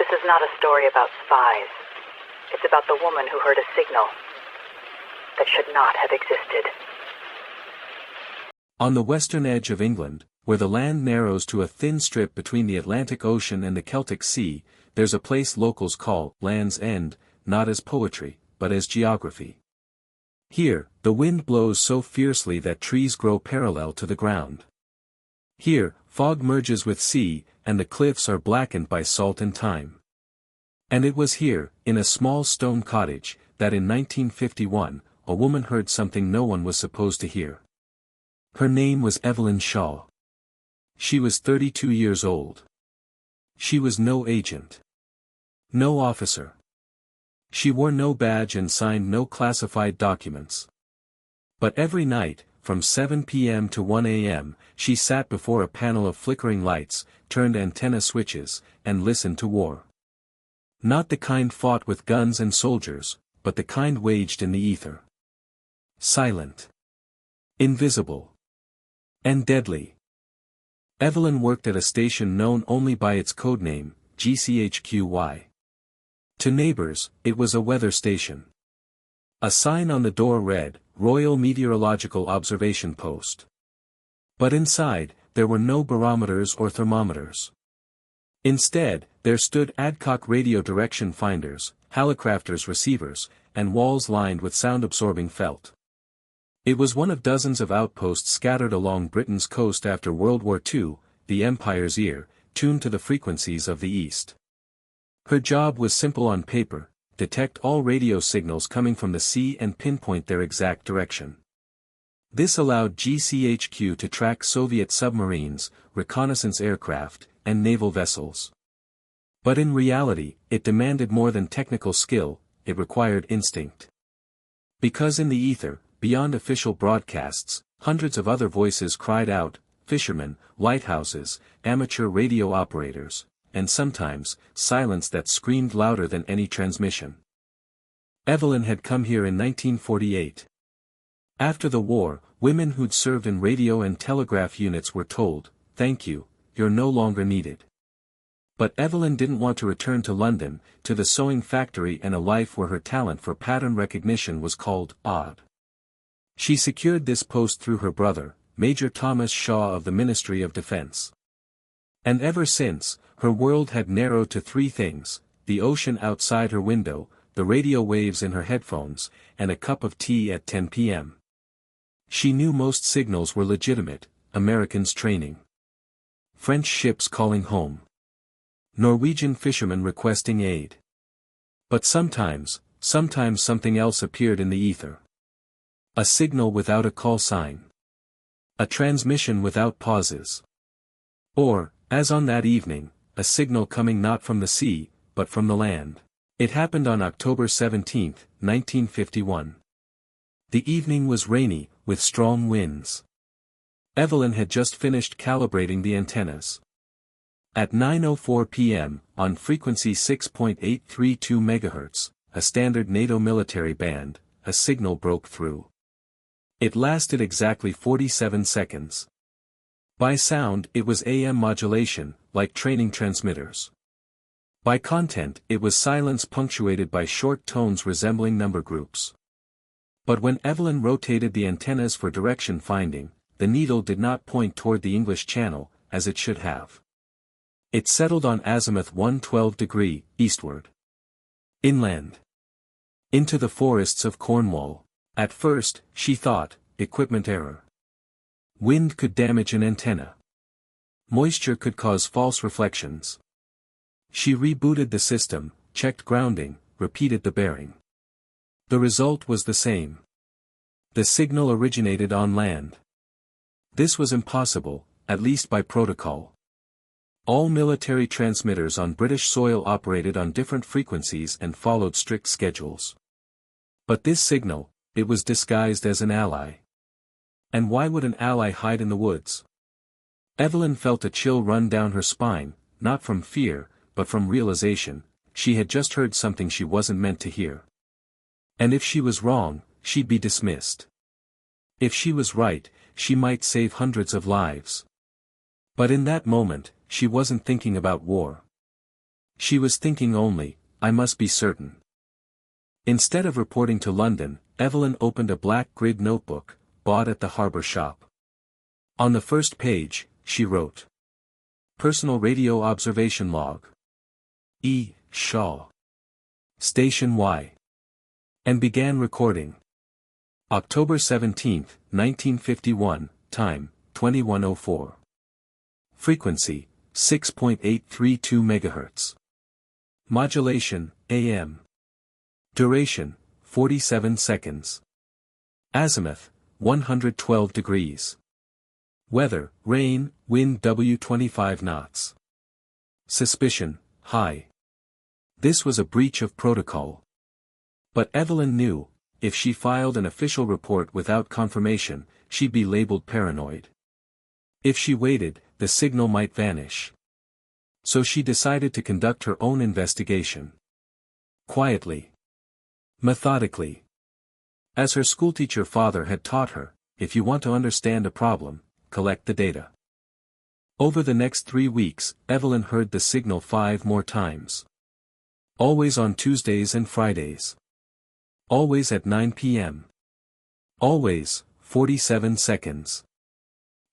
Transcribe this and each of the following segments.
This is not a story about spies. It's about the woman who heard a signal that should not have existed. On the western edge of England, where the land narrows to a thin strip between the Atlantic Ocean and the Celtic Sea, there's a place locals call Land's End, not as poetry, but as geography. Here, the wind blows so fiercely that trees grow parallel to the ground. Here, fog merges with sea, and the cliffs are blackened by salt and thyme. And it was here, in a small stone cottage, that in 1951, a woman heard something no one was supposed to hear. Her name was Evelyn Shaw. She was 32 years old. She was no agent. No officer. She wore no badge and signed no classified documents. But every night, from 7 p.m. to 1 a.m., she sat before a panel of flickering lights, turned antenna switches, and listened to war. Not the kind fought with guns and soldiers, but the kind waged in the ether. Silent. Invisible. And deadly. Evelyn worked at a station known only by its codename, GCHQY. To neighbors, it was a weather station. A sign on the door read, Royal Meteorological Observation Post. But inside, there were no barometers or thermometers. Instead, there stood Adcock radio direction finders, Hallicrafters receivers, and walls lined with sound-absorbing felt. It was one of dozens of outposts scattered along Britain's coast after World War II, the Empire's ear, tuned to the frequencies of the East. Her job was simple on paper: detect all radio signals coming from the sea and pinpoint their exact direction. This allowed GCHQ to track Soviet submarines, reconnaissance aircraft, and naval vessels. But in reality, it demanded more than technical skill, it required instinct. Because in the ether, beyond official broadcasts, hundreds of other voices cried out: fishermen, lighthouses, amateur radio operators, and sometimes, silence that screamed louder than any transmission. Evelyn had come here in 1948. After the war, women who'd served in radio and telegraph units were told, "Thank you, you're no longer needed." But Evelyn didn't want to return to London, to the sewing factory and a life where her talent for pattern recognition was called odd. She secured this post through her brother, Major Thomas Shaw of the Ministry of Defence. And ever since, her world had narrowed to three things: the ocean outside her window, the radio waves in her headphones, and a cup of tea at 10 p.m. She knew most signals were legitimate: Americans training, French ships calling home, Norwegian fishermen requesting aid. But sometimes something else appeared in the ether. A signal without a call sign. A transmission without pauses. Or, as on that evening, a signal coming not from the sea, but from the land. It happened on October 17, 1951. The evening was rainy, with strong winds. Evelyn had just finished calibrating the antennas. At 9:04 p.m., on frequency 6.832 MHz, a standard NATO military band, a signal broke through. It lasted exactly 47 seconds. By sound, it was AM modulation, like training transmitters. By content, it was silence punctuated by short tones resembling number groups. But when Evelyn rotated the antennas for direction finding, the needle did not point toward the English Channel, as it should have. It settled on azimuth 112° eastward. Inland. Into the forests of Cornwall. At first, she thought, equipment error. Wind could damage an antenna. Moisture could cause false reflections. She rebooted the system, checked grounding, repeated the bearing. The result was the same. The signal originated on land. This was impossible, at least by protocol. All military transmitters on British soil operated on different frequencies and followed strict schedules. But this signal, it was disguised as an ally. And why would an ally hide in the woods? Evelyn felt a chill run down her spine, not from fear, but from realization: she had just heard something she wasn't meant to hear. And if she was wrong, she'd be dismissed. If she was right, she might save hundreds of lives. But in that moment, she wasn't thinking about war. She was thinking only, I must be certain. Instead of reporting to London, Evelyn opened a black grid notebook, bought at the harbour shop. On the first page, she wrote. Personal radio observation log. E. Shaw. Station Y. And began recording. October 17, 1951, time, 21:04. Frequency, 6.832 MHz. Modulation, AM. Duration, 47 seconds. Azimuth, 112 degrees. Weather, rain, wind W 25 knots. Suspicion, high. This was a breach of protocol. But Evelyn knew, if she filed an official report without confirmation, she'd be labeled paranoid. If she waited, the signal might vanish. So she decided to conduct her own investigation. Quietly. Methodically. As her schoolteacher father had taught her, if you want to understand a problem, collect the data. Over the next 3 weeks, Evelyn heard the signal 5 more times. Always on Tuesdays and Fridays. Always at 9 p.m. Always, 47 seconds.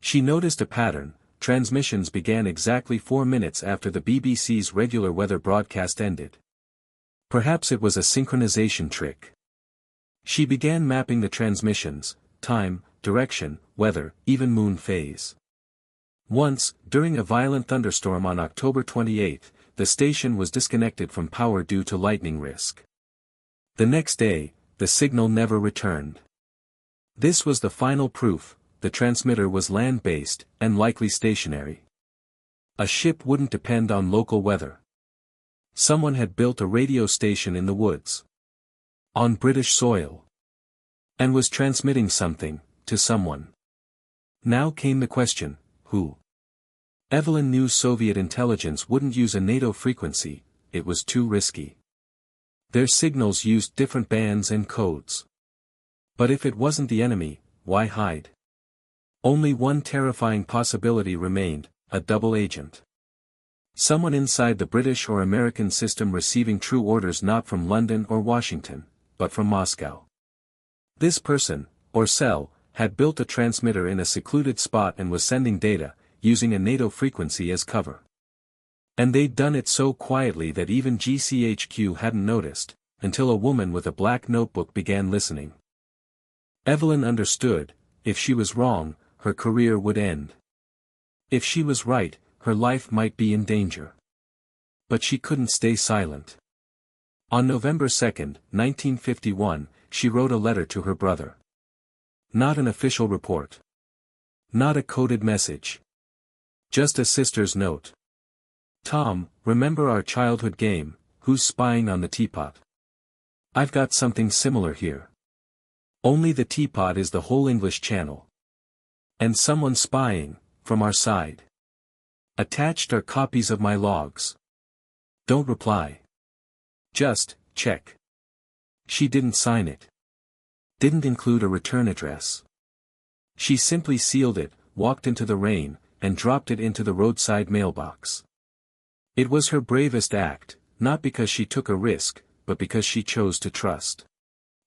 She noticed a pattern. Transmissions began exactly 4 minutes after the BBC's regular weather broadcast ended. Perhaps it was a synchronization trick. She began mapping the transmissions, time, direction, weather, even moon phase. Once, during a violent thunderstorm on October 28, the station was disconnected from power due to lightning risk. The next day, the signal never returned. This was the final proof. The transmitter was land-based, and likely stationary. A ship wouldn't depend on local weather. Someone had built a radio station in the woods. On British soil. And was transmitting something, to someone. Now came the question, who? Evelyn knew Soviet intelligence wouldn't use a NATO frequency, it was too risky. Their signals used different bands and codes. But if it wasn't the enemy, why hide? Only one terrifying possibility remained, a double agent. Someone inside the British or American system receiving true orders not from London or Washington, but from Moscow. This person, or cell, had built a transmitter in a secluded spot and was sending data, using a NATO frequency as cover. And they'd done it so quietly that even GCHQ hadn't noticed, until a woman with a black notebook began listening. Evelyn understood, if she was wrong, her career would end. If she was right, her life might be in danger. But she couldn't stay silent. On November 2, 1951, she wrote a letter to her brother. Not an official report. Not a coded message. Just a sister's note. Tom, remember our childhood game, Who's Spying on the Teapot? I've got something similar here. Only the teapot is the whole English Channel. And someone spying, from our side. Attached are copies of my logs. Don't reply. Just, check. She didn't sign it. Didn't include a return address. She simply sealed it, walked into the rain, and dropped it into the roadside mailbox. It was her bravest act, not because she took a risk, but because she chose to trust.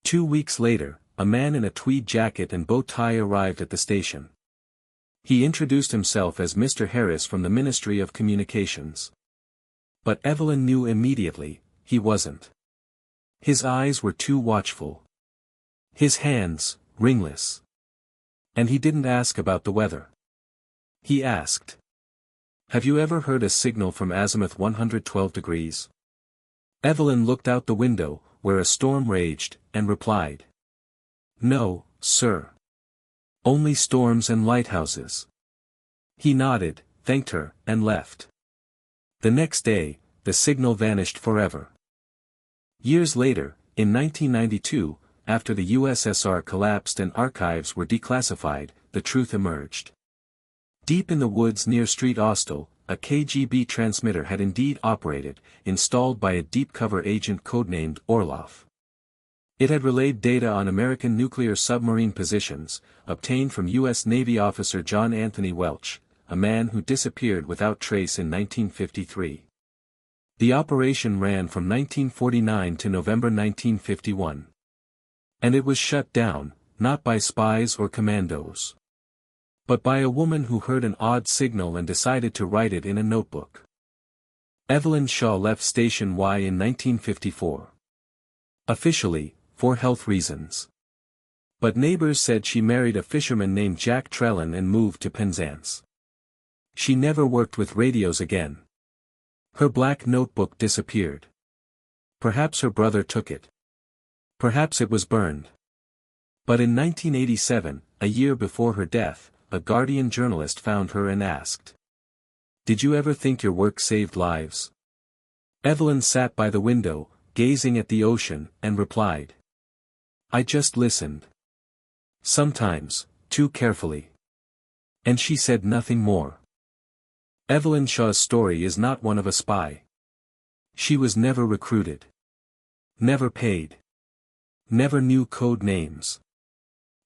2 weeks later, a man in a tweed jacket and bow tie arrived at the station. He introduced himself as Mr. Harris from the Ministry of Communications. But Evelyn knew immediately, he wasn't. His eyes were too watchful. His hands, ringless. And he didn't ask about the weather. He asked. Have you ever heard a signal from Azimuth 112 degrees? Evelyn looked out the window, where a storm raged, and replied. No, sir. Only storms and lighthouses. He nodded, thanked her, and left. The next day, the signal vanished forever. Years later, in 1992, after the USSR collapsed and archives were declassified, the truth emerged. Deep in the woods near Street Ostel, a KGB transmitter had indeed operated, installed by a deep-cover agent codenamed Orlov. It had relayed data on American nuclear submarine positions, obtained from U.S. Navy officer John Anthony Welch, a man who disappeared without trace in 1953. The operation ran from 1949 to November 1951. And it was shut down, not by spies or commandos, but by a woman who heard an odd signal and decided to write it in a notebook. Evelyn Shaw left Station Y in 1954. Officially, for health reasons. But neighbors said she married a fisherman named Jack Trellin and moved to Penzance. She never worked with radios again. Her black notebook disappeared. Perhaps her brother took it. Perhaps it was burned. But in 1987, a year before her death, a Guardian journalist found her and asked, "Did you ever think your work saved lives?" Evelyn sat by the window, gazing at the ocean, and replied, "I just listened. Sometimes, too carefully." And she said nothing more. Evelyn Shaw's story is not one of a spy. She was never recruited. Never paid. Never knew code names.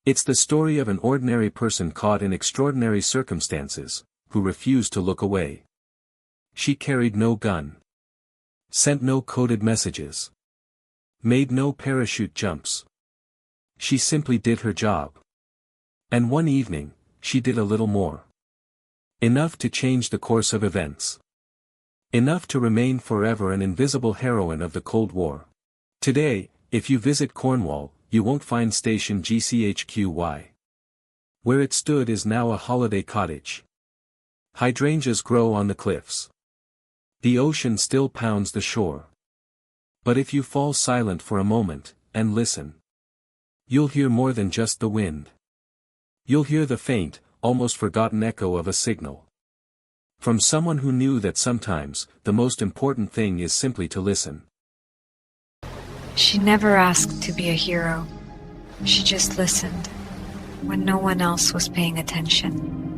It's the story of an ordinary person caught in extraordinary circumstances, who refused to look away. She carried no gun. Sent no coded messages. Made no parachute jumps. She simply did her job. And one evening, she did a little more. Enough to change the course of events. Enough to remain forever an invisible heroine of the Cold War. Today, if you visit Cornwall, you won't find station GCHQY. Where it stood is now a holiday cottage. Hydrangeas grow on the cliffs. The ocean still pounds the shore. But if you fall silent for a moment, and listen, you'll hear more than just the wind. You'll hear the faint, almost forgotten echo of a signal. From someone who knew that sometimes, the most important thing is simply to listen. She never asked to be a hero. She just listened, when no one else was paying attention.